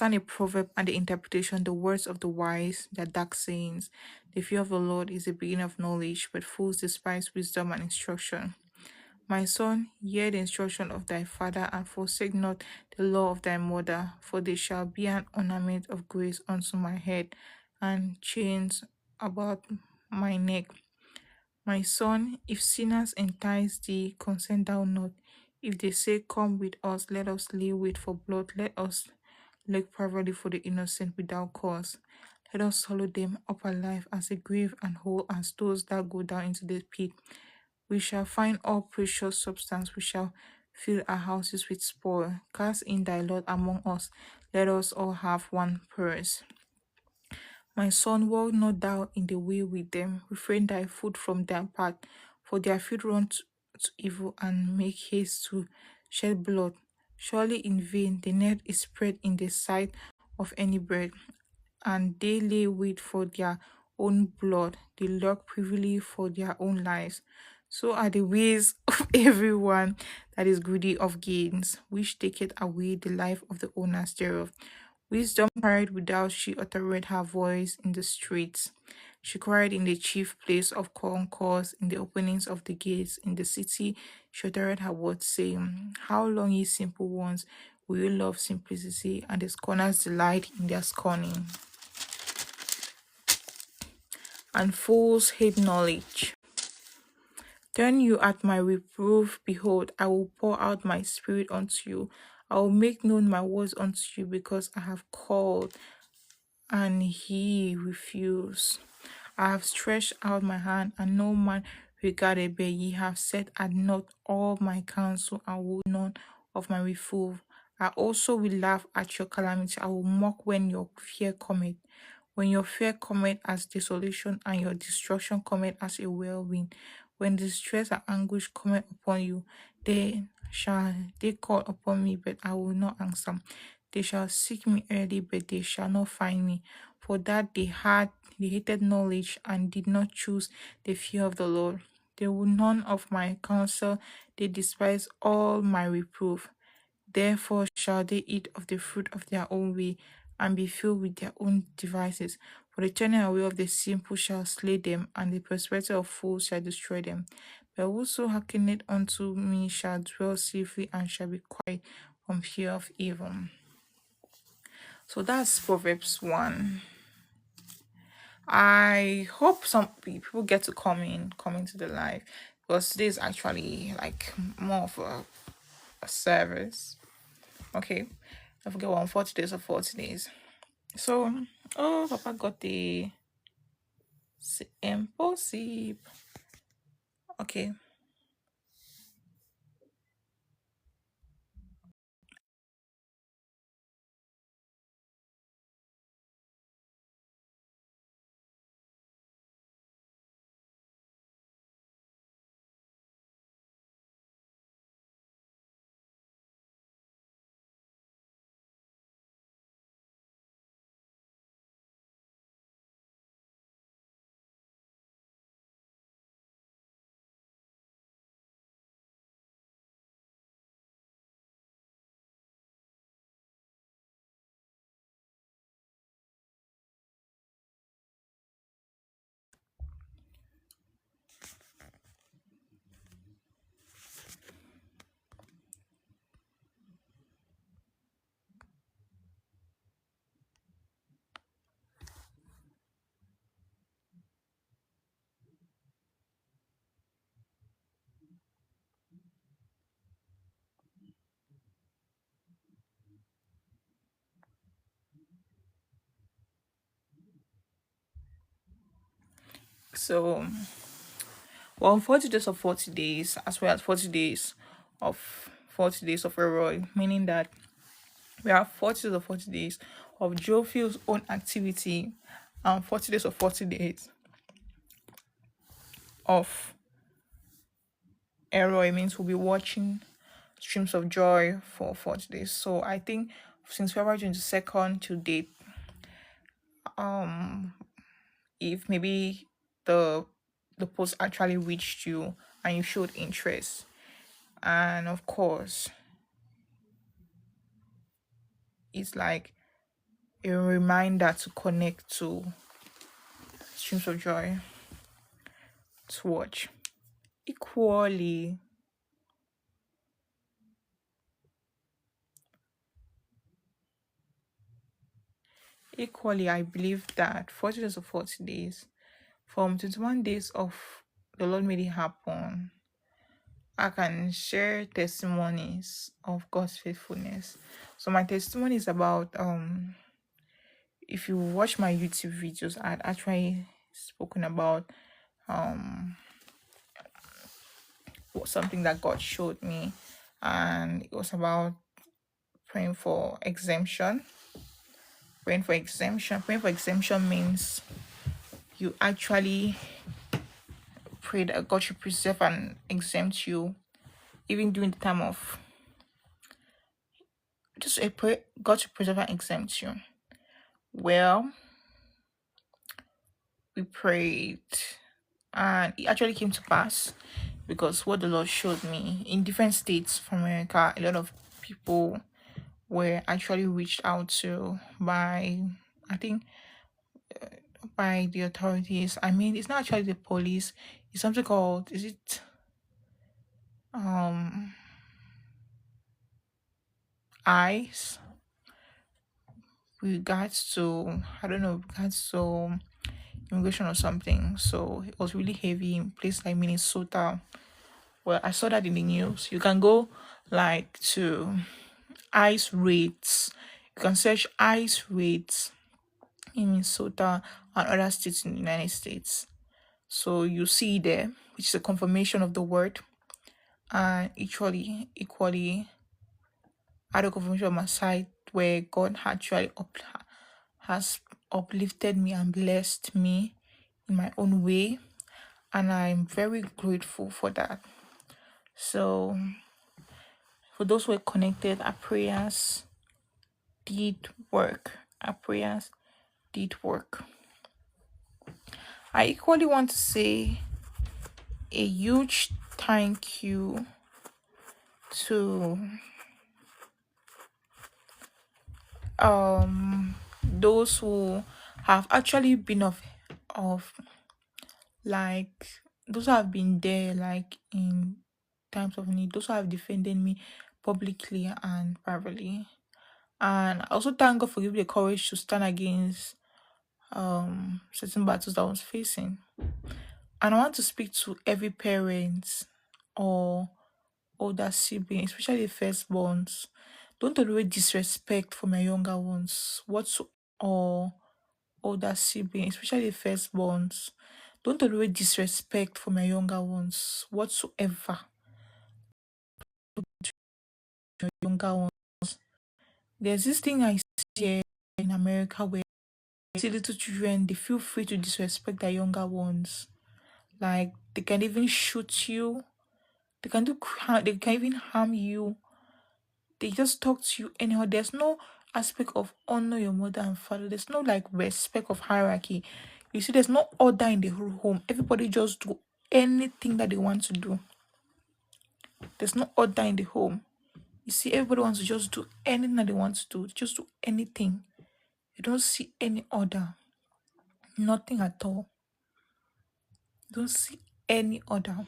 understand a proverb and the interpretation, the words of the wise, their dark sayings. The fear of the Lord is the beginning of knowledge, but fools despise wisdom and instruction. My son, hear the instruction of thy father, and forsake not the law of thy mother, for they shall be an ornament of grace unto my head, and chains about my neck. My son, if sinners entice thee, consent thou not. If they say, come with us, let us lay wait for blood, let us look privately for the innocent without cause. Let us swallow them up alive as a grave and whole as those that go down into the pit. We shall find all precious substance. We shall fill our houses with spoil. Cast in thy lot among us. Let us all have one purse. My son, walk not thou in the way with them. Refrain thy foot from their path. For their feet run to evil and make haste to shed blood. Surely in vain the net is spread in the sight of any bird, and they lay wait for their own blood, they lurk privily for their own lives. So are the ways of everyone that is greedy of gains, which taketh away the life of the owners thereof. Wisdom cried without she uttered her voice in the streets. She cried in the chief place of concourse, in the openings of the gates, in the city. She uttered her words, saying, how long, ye simple ones, will you love simplicity, and the scorners delight in their scorning? And fools hate knowledge. Turn you at my reproof, behold, I will pour out my spirit unto you. I will make known my words unto you, because I have called, and he refused. I have stretched out my hand, and no man regarded, but ye have set at naught all my counsel, and will none of my reproof. I also will laugh at your calamity. I will mock when your fear cometh. When your fear cometh as desolation, and your destruction cometh as a whirlwind, when distress and anguish cometh upon you, then shall they call upon me, but I will not answer. They shall seek me early, but they shall not find me. For that they hated knowledge, and did not choose the fear of the Lord. They would none of my counsel, they despise all my reproof. Therefore shall they eat of the fruit of their own way, and be filled with their own devices. For the turning away of the simple shall slay them, and the prosperity of fools shall destroy them. But whoso hearkeneth unto me shall dwell safely, and shall be quiet from fear of evil. So that's Proverbs 1. I hope some people get to come into the live, because today is actually like more of a service. Okay, I forget what, 40 days or 40 days. So, oh, Papa got the impossible. Okay, so, well, 40 days of 40 days, as well as 40 days of Roy, meaning that we have 40 days of 40 days of G.I.O.F.L's own activity, and 40 days of 40 days of Roy. Means we'll be watching streams of joy for 40 days. So I think since February 22nd to date, if maybe the post actually reached you and you showed interest, and of course it's like a reminder to connect to streams of joy to watch. Equally, I believe that 40 days of 40 days, from 21 days of the Lord made it happen, I can share testimonies of God's faithfulness. So my testimony is about if you watch my YouTube videos, I had actually spoken about um something that God showed me, and it was about praying for exemption. Praying for exemption means you actually pray that God should preserve and exempt you, even during the time of just a pray God should preserve and exempt you. Well, we prayed, and it actually came to pass, because what the Lord showed me in different states from America, a lot of people were actually reached out to by, I think, by the authorities. I mean, it's not actually the police. It's something called, is it um ICE, regards to, I don't know, regards to immigration or something. So it was really heavy in places like Minnesota. Well, I saw that in the news. You can go like to ICE rates. You can search ICE rates in Minnesota and other states in the United States. So you see there, which is a confirmation of the word, and equally had a confirmation on my side where God actually has uplifted me and blessed me in my own way, and I'm very grateful for that. So for those who are connected, our prayers did work. Our prayers did work. I equally want to say a huge thank you to those who have actually been of like those who have been there, like in times of need, those who have defended me publicly and privately. And I also thank God for giving me the courage to stand against certain battles that I was facing. And I want to speak to every parent or older sibling, especially the firstborns. Don't tolerate disrespect from your younger ones. Or older sibling, especially the firstborns. Don't tolerate disrespect from your younger ones whatsoever. Younger ones. There's this thing I see here in America where I see little children, they feel free to disrespect their younger ones. Like they can even shoot you. They can even harm you. They just talk to you anyhow. There's no aspect of honor your mother and father. There's no like respect of hierarchy. You see, there's no order in the whole home. Everybody just do anything that they want to do. There's no order in the home. You see, everybody wants to just do anything that they want to do. Just do anything. You don't see any order. Nothing at all. You don't see any order.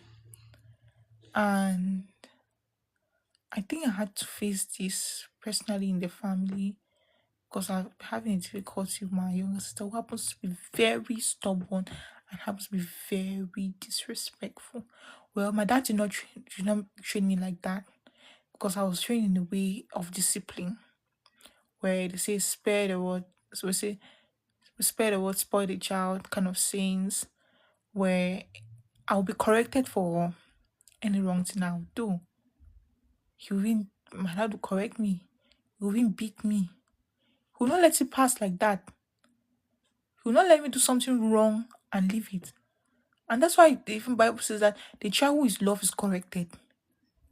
And I think I had to face this personally in the family, because I'm having a difficulty with my younger sister, who happens to be very stubborn and happens to be very disrespectful. Well, my dad did not train me like that, because I was trained in a way of discipline, where they say spare the word, so we say spare the word, spoil the child kind of sayings, where I'll be corrected for any wrong thing I'll do. My dad will correct me. He will even beat me. He will not let it pass like that. He will not let me do something wrong and leave it. And that's why the even Bible says that the child who is loved is corrected.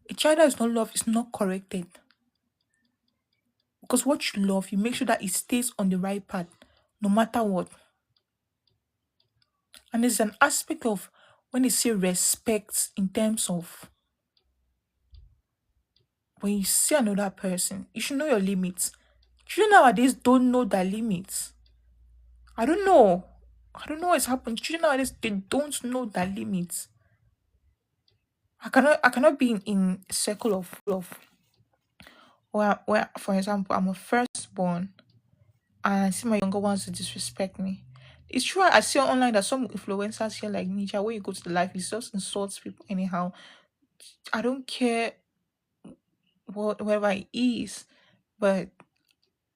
A child that is not loved is not corrected. Because what you love, you make sure that it stays on the right path, no matter what. And there's an aspect of when they say respect, in terms of when you see another person, you should know your limits. Children nowadays don't know their limits. I don't know. I don't know what's happened. Children nowadays, they don't know their limits. I cannot be in a circle of where for example I'm a firstborn and I see my younger ones to disrespect me. It's true. I see online that some influencers here like Ninja, when you go to the life, he just insults people anyhow. I don't care whoever he is, but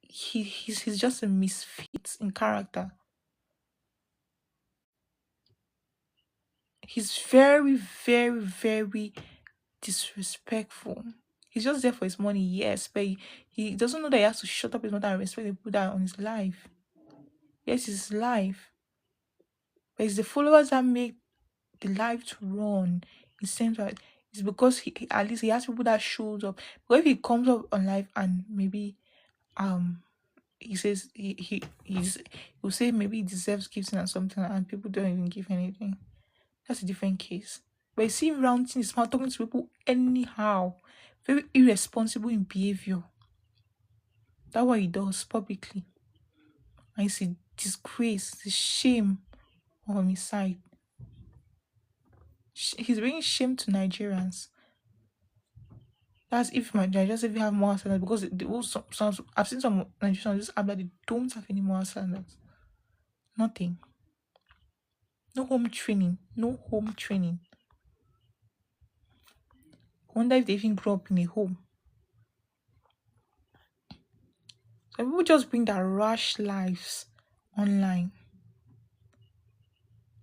he's just a misfit in character. He's very, very, very disrespectful. He's just there for his money, yes, but he doesn't know that he has to shut up his mouth and respect the people that are on his life. Yes, it's his life, but it's the followers that make the life to run. It seems like it's because at least he has people that shows up. But if he comes up on live and maybe um he says he will say maybe he deserves gifting or something and people don't even give anything. That's a different case. But you see him rounding his mouth, talking to people anyhow, very irresponsible in behavior. That's what he does publicly. And it's a disgrace, it's a shame on his side. He's bringing shame to Nigerians. That's if my Nigerians even have moral standards because I've seen some Nigerians on this app that they don't have any moral standards. Nothing. No home training. No home training. I wonder if they even grew up in a home. Some people just bring their rash lives online.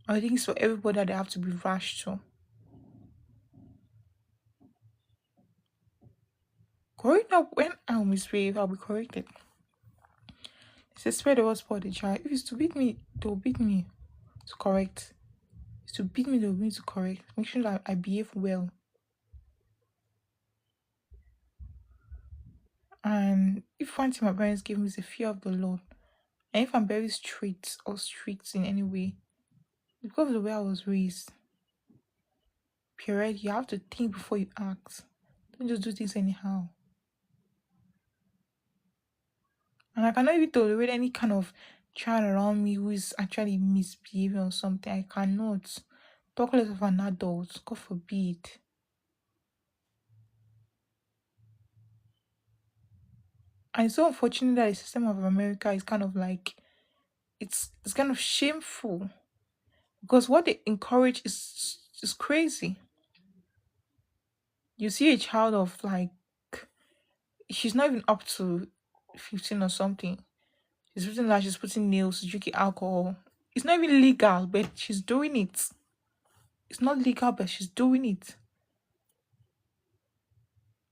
I think it's for everybody that they have to be rash to. Growing up, when I misbehave, I'll be corrected. It's a spread the word for the child. If it's to beat me, they'll beat me to correct. If it's to beat me, they'll beat me to correct. Make sure that I behave well. And if one thing my parents gave me is the fear of the Lord, and if I'm very strict or strict in any way, because of the way I was raised, period, you have to think before you act. Don't just do things anyhow. And I cannot even tolerate any kind of child around me who is actually misbehaving or something. I cannot. Talk less of an adult. God forbid. And it's so unfortunate that the system of America is kind of like it's kind of shameful because what they encourage is crazy. You see a child of like she's not even up to 15 or something. She's putting like she's putting nails, drinking alcohol. It's not even legal, but she's doing it. It's not legal, but she's doing it.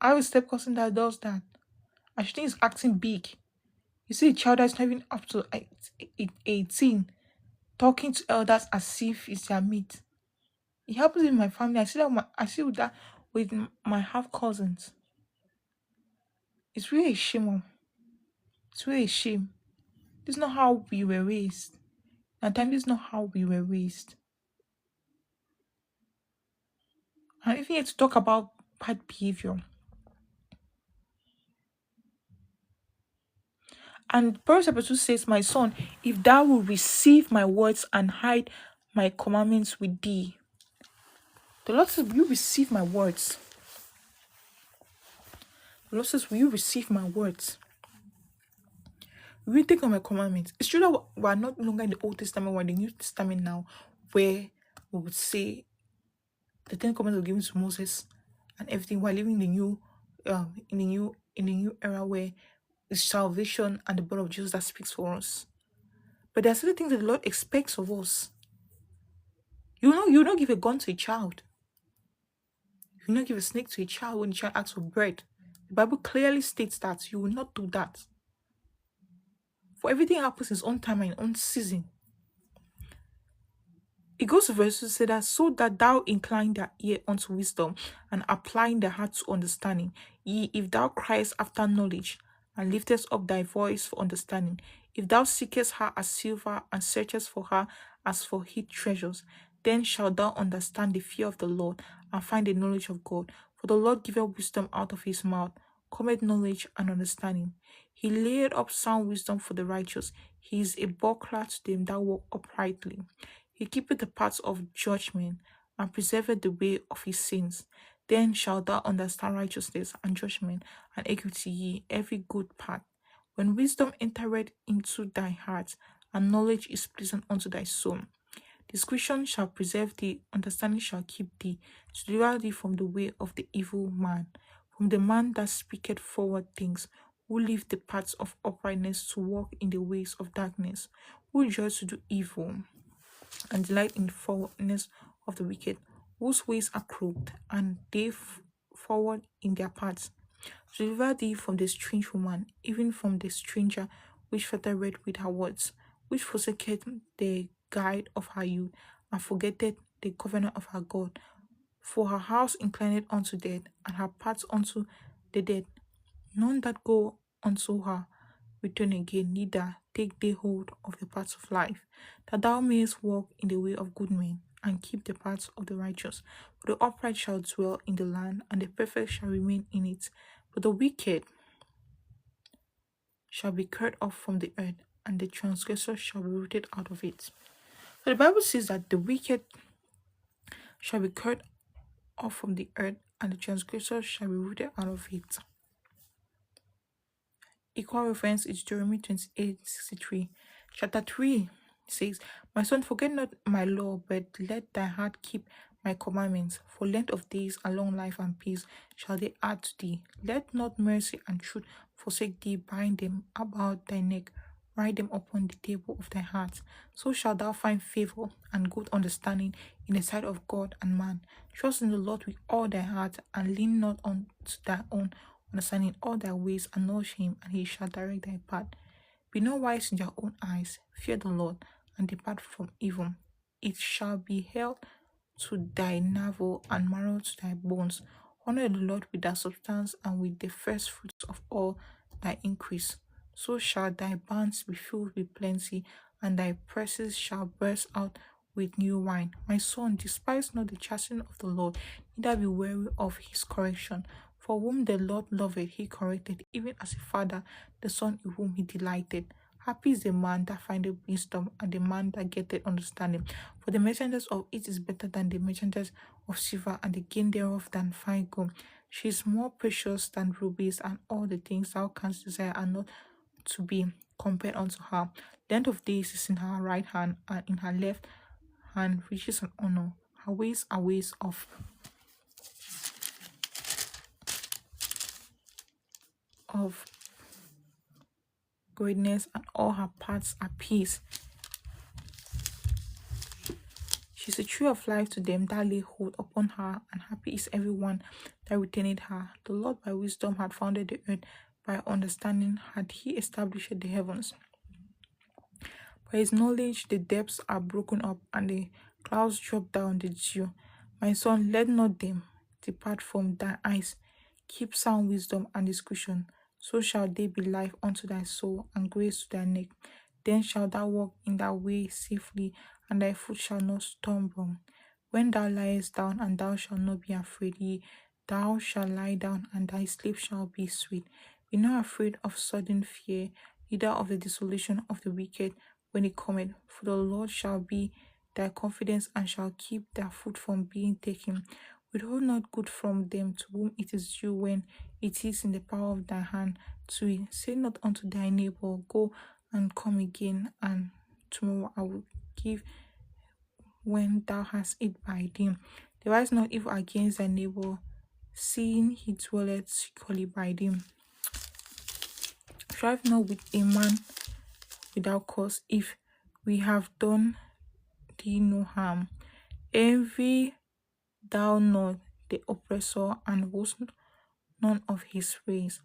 I have a step cousin that does that. And she thinks acting big. You see a child that's not even up to 18 talking to elders as if it's their mate. It happens in my family. I see that with my half cousins. It's really a shame. It's really a shame. This is not how we were raised. And time this is not how we were raised. And if you need to talk about bad behavior. And Proverbs chapter 2 says, my son, if thou will receive my words and hide my commandments with thee. The Lord says, will you receive my words? The Lord says, will you receive my words? Will you take on my commandments? It's true that we are not longer in the Old Testament, we're in the New Testament now, where we would say the Ten Commandments were given to Moses and everything. We're living in the new era where it's salvation and the blood of Jesus that speaks for us. But there are certain things that the Lord expects of us. You don't give a gun to a child. You will not give a snake to a child when the child asks for bread. The Bible clearly states that you will not do that. For everything happens in its own time and its own season. It goes to verse 2 to say that so that thou incline thy ear unto wisdom and applying the heart to understanding. If thou criest after knowledge and liftest up thy voice for understanding, if thou seekest her as silver and searchest for her as for hid treasures, then shalt thou understand the fear of the Lord and find the knowledge of God. For the Lord giveth wisdom out of his mouth, cometh knowledge and understanding. He laid up sound wisdom for the righteous. He is a buckler to them that walk uprightly. He keepeth the paths of judgment and preserveth the way of his saints. Then shalt thou understand righteousness and judgment and equity, ye every good path. When wisdom entereth into thy heart, and knowledge is pleasant unto thy soul. Discretion shall preserve thee, understanding shall keep thee, to deliver thee from the way of the evil man, from the man that speaketh forward things, who leave the paths of uprightness to walk in the ways of darkness, who judge to do evil, and delight in the forwardness of the wicked, whose ways are crooked, and they forward in their paths. To deliver thee from the strange woman, even from the stranger which flattereth with her words, which forsaketh the guide of her youth, and forgetteth the covenant of her God. For her house inclined unto death, and her paths unto the dead. None that go unto her return again, neither take they hold of the paths of life, that thou mayest walk in the way of good men, and keep the paths of the righteous. For the upright shall dwell in the land, and the perfect shall remain in it. But the wicked shall be cut off from the earth, and the transgressor shall be rooted out of it. So the Bible says that the wicked shall be cut off from the earth, and the transgressor shall be rooted out of it. Equal reference is Jeremiah 28:63. Chapter 3 says, My son, forget not my law, but let thy heart keep my commandments. For length of days and long life and peace shall they add to thee. Let not mercy and truth forsake thee. Bind them about thy neck. Write them upon the table of thy heart. So shalt thou find favor and good understanding in the sight of God and man. Trust in the Lord with all thy heart, and lean not unto thy own understanding. All thy ways, acknowledge him, and he shall direct thy path. Be not wise in your own eyes. Fear the Lord, and depart from evil. It shall be held to thy navel, and marrow to thy bones. Honor the Lord with thy substance, and with the first fruits of all thy increase. So shall thy barns be filled with plenty, and thy presses shall burst out with new wine. My son, despise not the chastening of the Lord, neither be weary of his correction. For whom the Lord loveth, he corrected, even as a father the son in whom he delighted. Happy is the man that findeth wisdom, and the man that getteth understanding. For the merchandise of it is better than the merchandise of silver, and the gain thereof than fine gold. She is more precious than rubies, and all the things thou canst desire are not to be compared unto her. Length of days is in her right hand, and in her left hand riches and honor. Her ways are ways of greatness, and all her paths are peace. She is a tree of life to them that lay hold upon her, and happy is everyone that retaineth her. The Lord by wisdom had founded the earth, by understanding had he established the heavens. By his knowledge the depths are broken up, and the clouds drop down the dew. My son, let not them depart from thy eyes. Keep sound wisdom and discretion, so shall they be life unto thy soul, and grace to thy neck. Then shalt thou walk in thy way safely, and thy foot shall not stumble. When thou liest down, and thou shalt not be afraid, yea, thou shalt lie down, and thy sleep shall be sweet. Be not afraid of sudden fear, neither of the desolation of the wicked when it cometh. For the Lord shall be thy confidence, and shall keep thy foot from being taken. Withhold not good from them to whom it is due, when it is in the power of thy hand to it. Say not unto thy neighbor, Go and come again, and tomorrow I will give when thou hast it by thee. Devise not evil against thy neighbor, seeing he dwelleth securely by thee. Strive not with a man without cause, if we have done thee no harm. Envy thou not the oppressor, and boast none of his ways.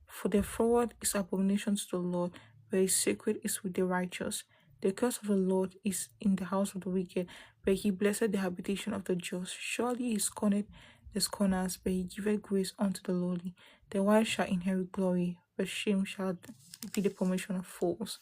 For the forward is abomination to the Lord, but his secret is with the righteous. The curse of the Lord is in the house of the wicked, but he blessed the habitation of the just. Surely he scorneth the scorners, but he giveth grace unto the lowly. The wise shall inherit glory, but shame shall be the promotion of fools.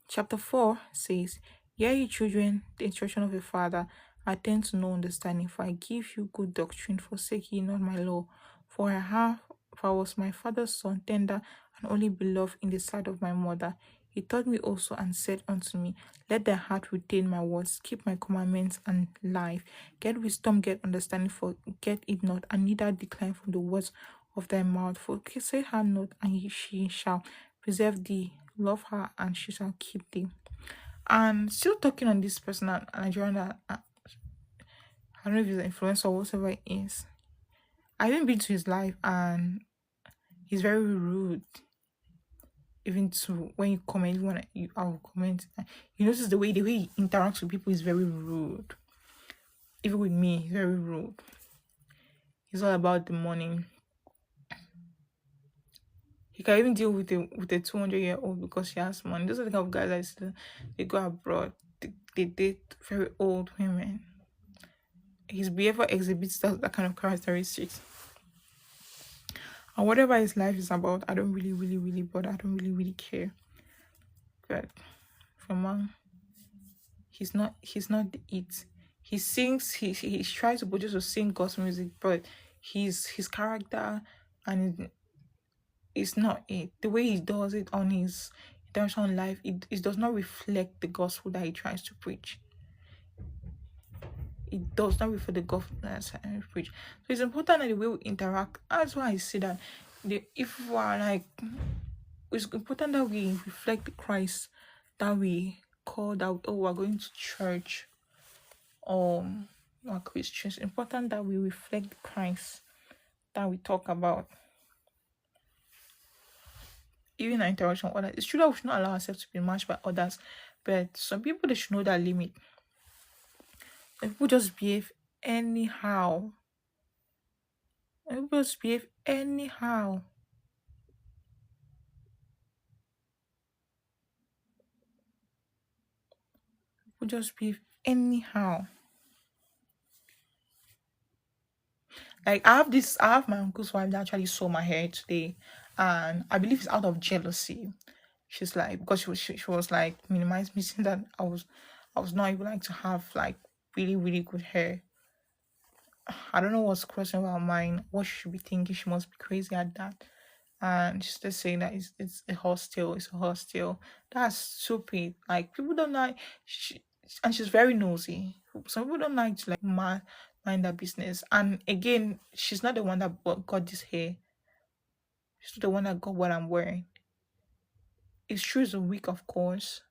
Chapter 4 says, Hear ye children, the instruction of a father, attend to no understanding, for I give you good doctrine, forsake ye not my law. For I was my father's son, tender and only beloved in the sight of my mother. He taught me also and said unto me, let thy heart retain my words, keep my commandments and life. Get wisdom, get understanding, forget it not, and neither decline from the words of thy mouth. For say her not, and she shall preserve thee. Love her, and she shall keep thee. And still talking on this person, Nigerian, that I don't know if he's an influencer or whatever it is. I haven't been to his life, and he's very rude. Even to when you comment, when I'll comment, you notice the way he interacts with people is very rude. Even with me, he's very rude. He's all about the money. He can even deal with a 200-year-old because she has money. Those are the kind of guys that still, they go abroad. They date very old women. His behavior exhibits that kind of characteristics. And whatever his life is about, I don't really, really, really bother. I don't really, really care. But for man, he's not it. He sings, he tries to produce or sing gospel music, but his character and it's not it. The way he does it on his international life, it does not reflect the gospel that he tries to preach. It does not reflect the gospel that he preach. So it's important that the way we interact. That's why I say that if we are like, it's important that we reflect the Christ that we call that. Oh, we're going to church, we're Christians. It's important that we reflect the Christ that we talk about. Even our interaction with others. It's true that we should not allow ourselves to be matched by others, but some people, they should know that limit. Some people just behave anyhow. Some people just behave anyhow. People just behave anyhow. Like I have my uncle's wife that actually saw my hair today, and I believe it's out of jealousy. She's like, because she was like minimizing me, saying that I was not even like to have like really, really good hair. I don't know what's crossing her mind, what she should be thinking. She must be crazy at that. And she's just saying that it's a hostel, it's a hostel. That's stupid. Like people don't like and she's very nosy. Some people don't like to like mind their business. And again, she's not the one that got this hair. She's not the one that got what I'm wearing. It's true it's a wig, of course,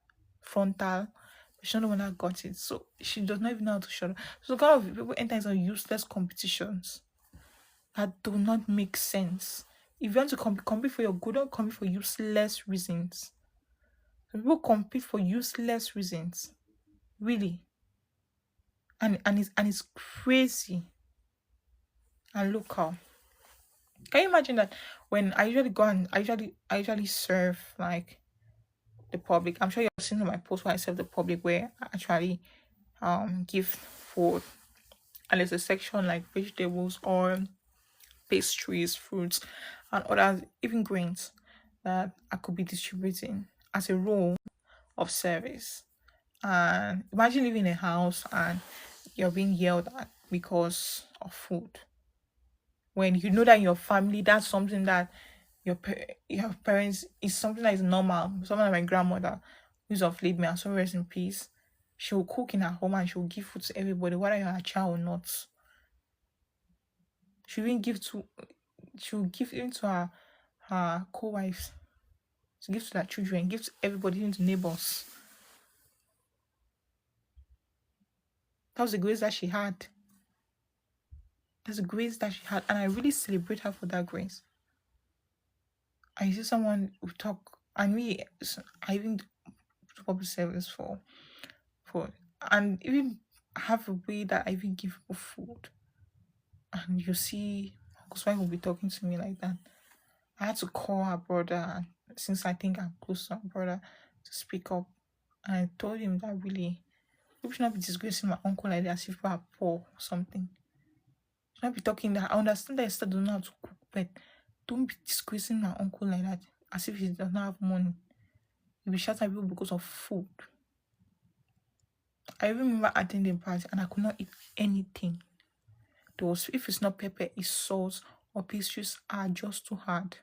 frontal, but she's not the one that got it. So she does not even know how to shut up. So kind of people enter into useless competitions that do not make sense. If you want to compete for your good, don't compete for useless reasons. Some people compete for useless reasons, really, and it's crazy and local. Can you imagine that when I usually go and I usually serve like the public? I'm sure you've seen my post where I serve the public where I actually give food, and there's a section like vegetables or pastries, fruits, and other even grains that I could be distributing as a role of service. And imagine living in a house and you're being yelled at because of food. When you know that in your family, that's something that your parents is something that is normal. Something like my grandmother, who's of late, may her soul rest in peace. She will cook in her home and she will give food to everybody, whether you're a child or not. She will even give to she will give even to her co-wives. She gives to their children, gives to everybody, even to neighbors. That was the grace that she had. That's the grace that she had, and I really celebrate her for that grace. I see someone who talk, and I even do public service for, and even have a way that I even give people food, and you see, because why will be talking to me like that? I had to call her brother, since I think I'm close to her brother, to speak up, and I told him that really, people should not be disgracing my uncle like that as if people are poor or something. Should not be talking that. I understand that I still don't know how to cook, but don't be disgracing my uncle like that as if he does not have money. You'll be shouting at people because of food. I even remember attending a party and I could not eat anything. There was, if it's not pepper, it's sauce or pastries are just too hard.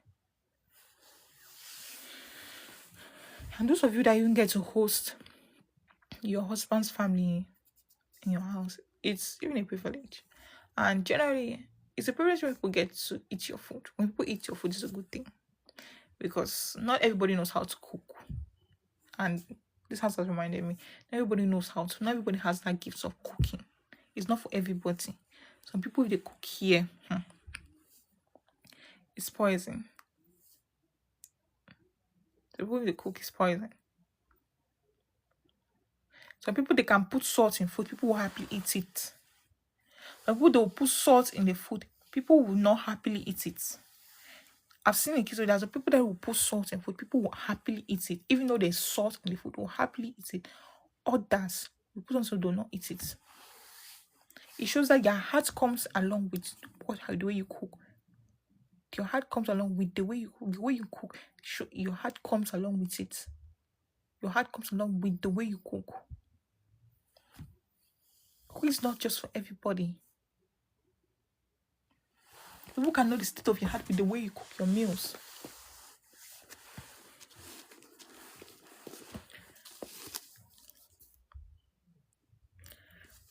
And those of you that even get to host your husband's family in your house, it's even a privilege. And generally, it's a privilege when people get to eat your food. When people eat your food, it's a good thing because not everybody knows how to cook. And this house has reminded me, not everybody knows how to. Not everybody has that gift of cooking. It's not for everybody. Some people, if they cook here, it's poison. The people, if they cook, is poison. Some people, they can put salt in food. People will happily eat it. Some people, they will put salt in the food. People will not happily eat it. I've seen a case where there's some people that will put salt in food. People will happily eat it. Even though there's salt in the food, will happily eat it. Others, people also do not eat it. It shows that your heart comes along with the way you cook. Your heart comes along with the way you cook. The way you cook, your heart comes along with it. Your heart comes along with the way you cook. Cooking is not just for everybody. People can know the state of your heart with the way you cook your meals.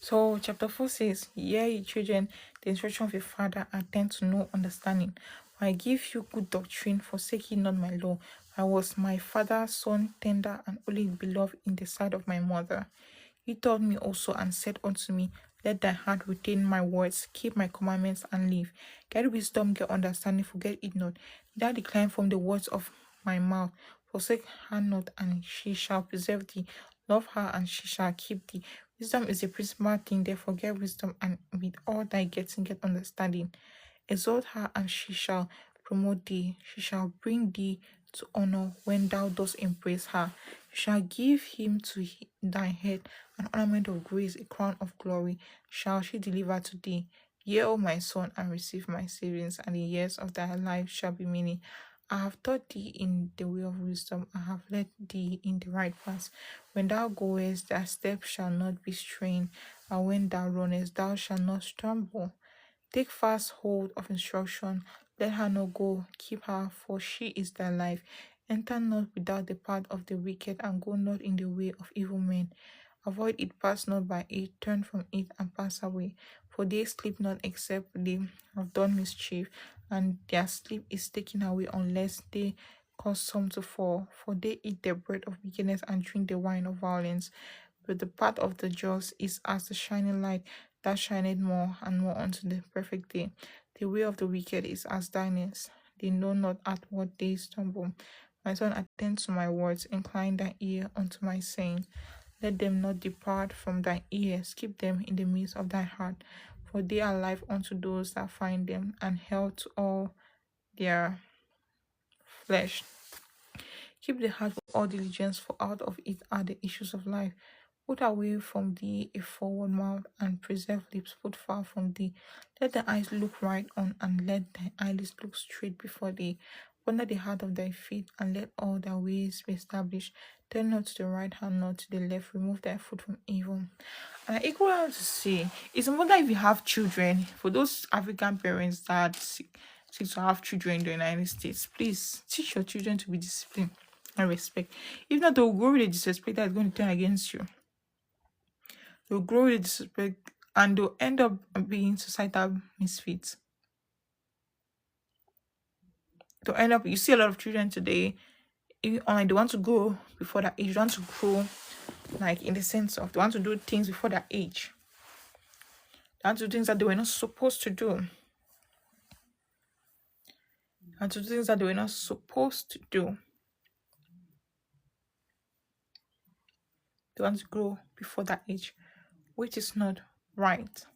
So chapter 4 says, "Hear ye children, the instruction of your father, attend to no understanding. For I give you good doctrine, forsake ye not my law. I was my father's son, tender and only beloved in the sight of my mother. He taught me also and said unto me, let thy heart retain my words, keep my commandments and live. Get wisdom, get understanding, forget it not. Neither decline from the words of my mouth. Forsake her not, and she shall preserve thee. Love her, and she shall keep thee. Wisdom is the principal thing, therefore get wisdom, and with all thy getting get understanding. Exalt her, and she shall promote thee. She shall bring thee to honor when thou dost embrace her. You shall give him to thy head an ornament of grace, a crown of glory shall she deliver to thee. Hear, O my son, and receive my savings, and the years of thy life shall be many. I have taught thee in the way of wisdom, I have led thee in the right path. When thou goest, thy steps shall not be strained, and when thou runnest, thou shalt not stumble. Take fast hold of instruction, let her not go, keep her, for she is thy life. Enter not without the path of the wicked, and go not in the way of evil men. Avoid it, pass not by it, turn from it, and pass away. For they sleep not except they have done mischief, and their sleep is taken away unless they cause some to fall. For they eat the bread of wickedness and drink the wine of violence. But the path of the just is as the shining light that shineth more and more unto the perfect day. The way of the wicked is as darkness. They know not at what they stumble. My son, attend to my words, incline thy ear unto my saying. Let them not depart from thy ears, keep them in the midst of thy heart, for they are life unto those that find them, and health to all their flesh. Keep the heart with all diligence, for out of it are the issues of life. Put away from thee a forward mouth, and preserve lips put far from thee. Let the eyes look right on, and let thy eyelids look straight before thee. Ponder the heart of thy feet, and let all thy ways be established. Turn not to the right hand, nor to the left. Remove thy foot from evil. And I equally want to say, it's important if you have children. For those African parents that seek to have children in the United States, please teach your children to be disciplined and respect. If not, they'll grow with a disrespect that is going to turn against you. They'll grow with a disrespect, and they'll end up being societal misfits. They'll end up, you see a lot of children today, even online, they want to grow before that age. They want to grow, like in the sense of they want to do things before that age. They want to do things that they were not supposed to do. And to do things that they were not supposed to do. They want to grow before that age, which is not right.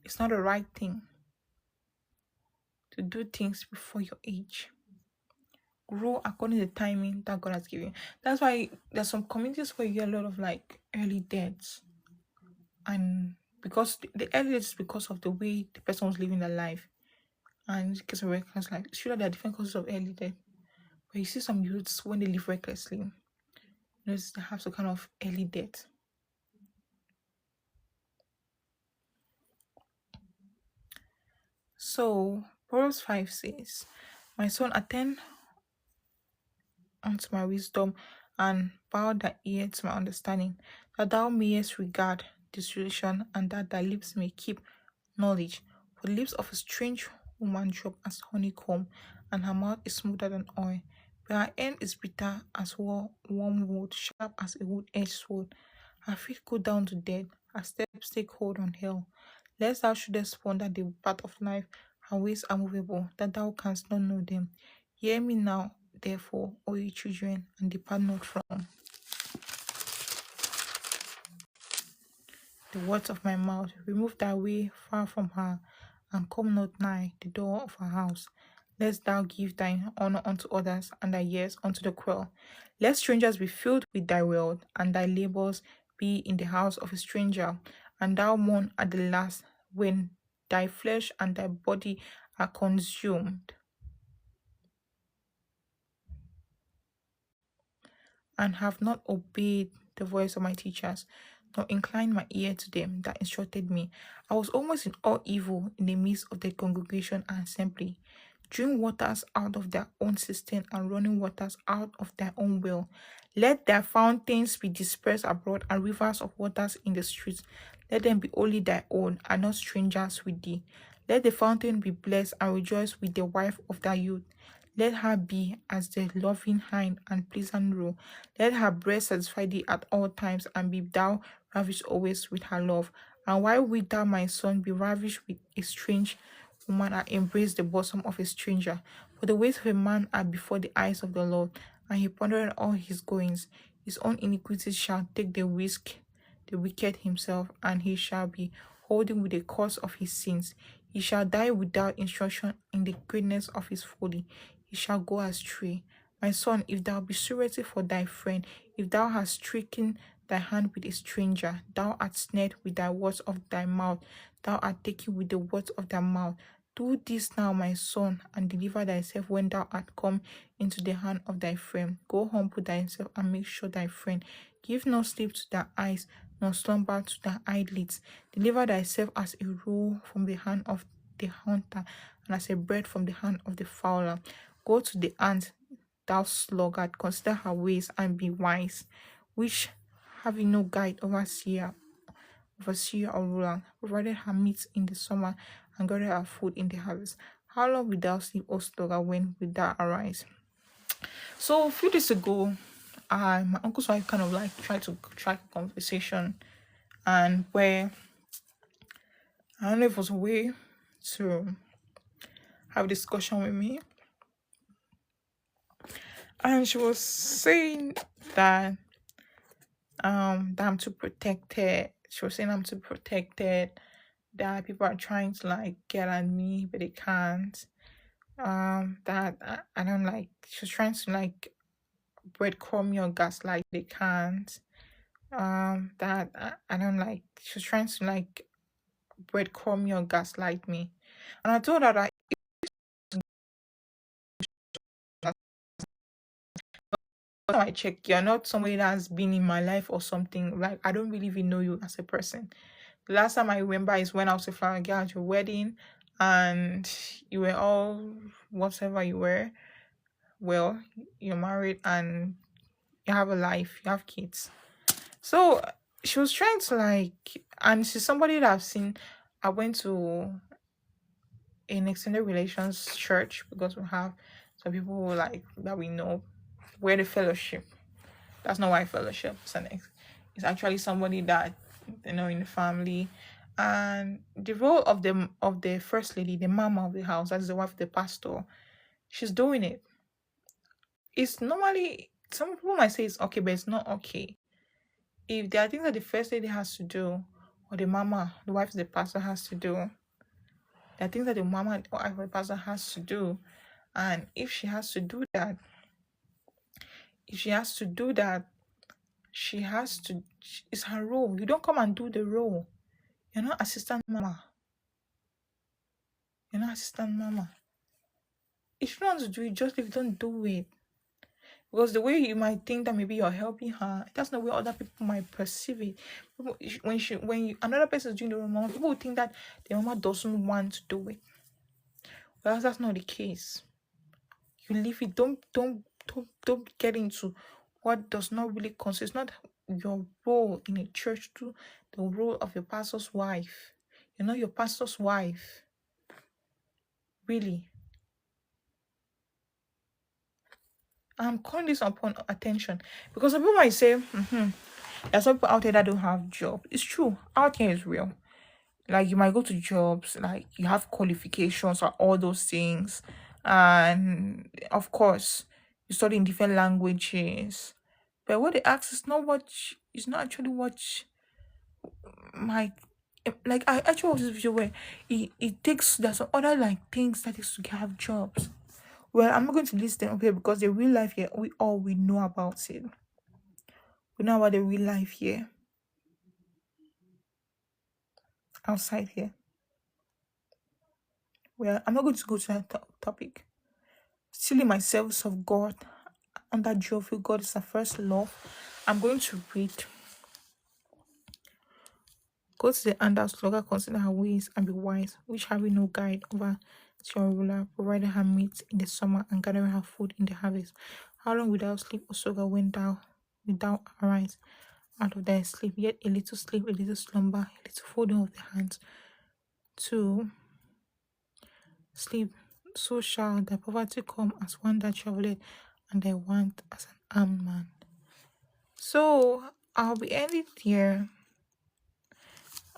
It's not the right thing to do things before your age. Grow according to the timing that God has given you. That's why there's some communities where you get a lot of like early deaths. And because the early deaths is because of the way the person was living their life. And because of reckless life. Sure, there are different causes of early death. But you see some youths when they live recklessly, they have some kind of early death. So Proverbs 5 says, my son, attend unto my wisdom, and bow thy ear to my understanding, that thou mayest regard discretion, and that thy lips may keep knowledge. For the lips of a strange woman drop as honeycomb, and her mouth is smoother than oil. But her end is bitter as wormwood, sharp as a wood-edged sword. Her feet go down to death, her steps take hold on hell. Lest thou shouldest ponder the path of life, her ways are movable, that thou canst not know them. Hear me now, therefore, O ye children, and depart not from the words of my mouth. Remove thy way far from her, and come not nigh the door of her house. Lest thou give thine honor unto others, and thy years unto the cruel. Let strangers be filled with thy wealth, and thy labors be in the house of a stranger. And thou mourn at the last, when thy flesh and thy body are consumed, and have not obeyed the voice of my teachers, nor inclined my ear to them that instructed me. I was almost in all evil in the midst of the congregation and assembly. Drink waters out of their own cistern, and running waters out of their own well. Let their fountains be dispersed abroad, and rivers of waters in the streets. Let them be only thy own, and not strangers with thee. Let the fountain be blessed, and rejoice with the wife of thy youth. Let her be as the loving hind and pleasant roe. Let her breast satisfy thee at all times, and be thou ravished always with her love. And why wilt thou, my son, be ravished with a strange woman, and embrace the bosom of a stranger? For the ways of a man are before the eyes of the Lord, and he pondereth all his goings. His own iniquities shall take the wicked himself, and he shall be holding with the cause of his sins. He shall die without instruction in the greatness of his folly. He shall go astray. My son, if thou be surety for thy friend, if thou hast stricken thy hand with a stranger, thou art snared with thy words of thy mouth, thou art taken with the words of thy mouth. Do this now, my son, and deliver thyself when thou art come into the hand of thy friend. Go humble thyself and make sure thy friend. Give no sleep to thy eyes, nor slumber to thy eyelids. Deliver thyself as a rule from the hand of the hunter, and as a bird from the hand of the fowler. Go to the ant, thou sluggard, consider her ways and be wise, which having no guide overseer or ruler, provided her meat in the summer and gathered her food in the harvest. How long will thou sleep, O sluggard, when will thou arise? So a few days ago, my uncle's wife kind of like tried to track a conversation, and where I don't know if it was a way to have a discussion with me, and she was saying that that I'm too protected. She was saying I'm too protected, that people are trying to like get at me, but they can't. That I don't like. She was trying to like breadcrumb me or gaslight. They can't. That I don't like. She was trying to like breadcrumb me or gaslight me, and I told her that last time I check, you're not somebody that's been in my life or something. Like I don't really even know you as a person. The last time I remember is when I was a flower girl at your wedding, and you were all whatever you were. Well, you're married and you have a life, you have kids. So she was trying to like, and she's somebody that I've seen. I went to an extended relations church because we have some people who like that we know. We're the fellowship. That's not why fellowship. It's actually somebody that in the family, and the role of the first lady, the mama of the house, that's the wife of the pastor. She's doing it. It's normally some people might say it's okay, but it's not okay. If there are things that the first lady has to do, or the mama, the wife of the pastor has to do, there are things that the mama or wife of the pastor has to do, and if she has to do that, if she has to do that, she has to. It's her role. You don't come and do the role. You're not assistant mama. You're not assistant mama. If you don't want to do it, just if you don't do it. Because the way you might think that maybe you're helping her, that's not the way other people might perceive it. Another person is doing the wrong mama, people will think that the mama doesn't want to do it. Well, that's not the case. You leave it. Don't Don't get into what does not really consist. Not your role in a church to the role of your pastor's wife. You're not your pastor's wife. Really. I'm calling this upon attention because some people might say, there's some people out there that don't have job. It's true. Out here is real. Like you might go to jobs, like you have qualifications or all those things, and of course you study in different languages. But what they ask is not is not actually what my like I actually watched this video where it takes there's some other like things that is to have jobs. Well, I'm not going to list them up here because the real life here we know about it. We know about the real life here outside here. Well, I'm not going to go to that topic. Stealing myself of God under G.I.O.F.L. God is our first love. I'm going to read. Go to the handout slogan, consider her ways and be wise, which having no guide over to your ruler, providing her meat in the summer and gathering her food in the harvest. How long without sleep, O Soga, when thou without arise out of thy sleep, yet a little sleep, a little slumber, a little folding of the hands to sleep, so shall thy poverty come as one that travelleth, and thy want as an armed man. So I'll be ending here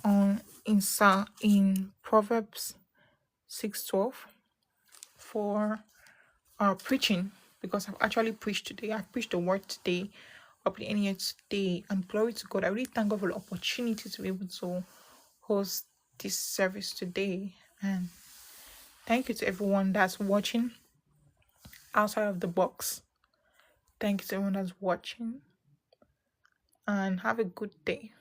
on in Proverbs 6:12 for our preaching because I've actually preached today. I've preached the word today, I'll be ending it today, and glory to God. I really thank God for the opportunity to be able to host this service today, and thank you to everyone that's watching outside of the box. Thank you to everyone that's watching, and have a good day.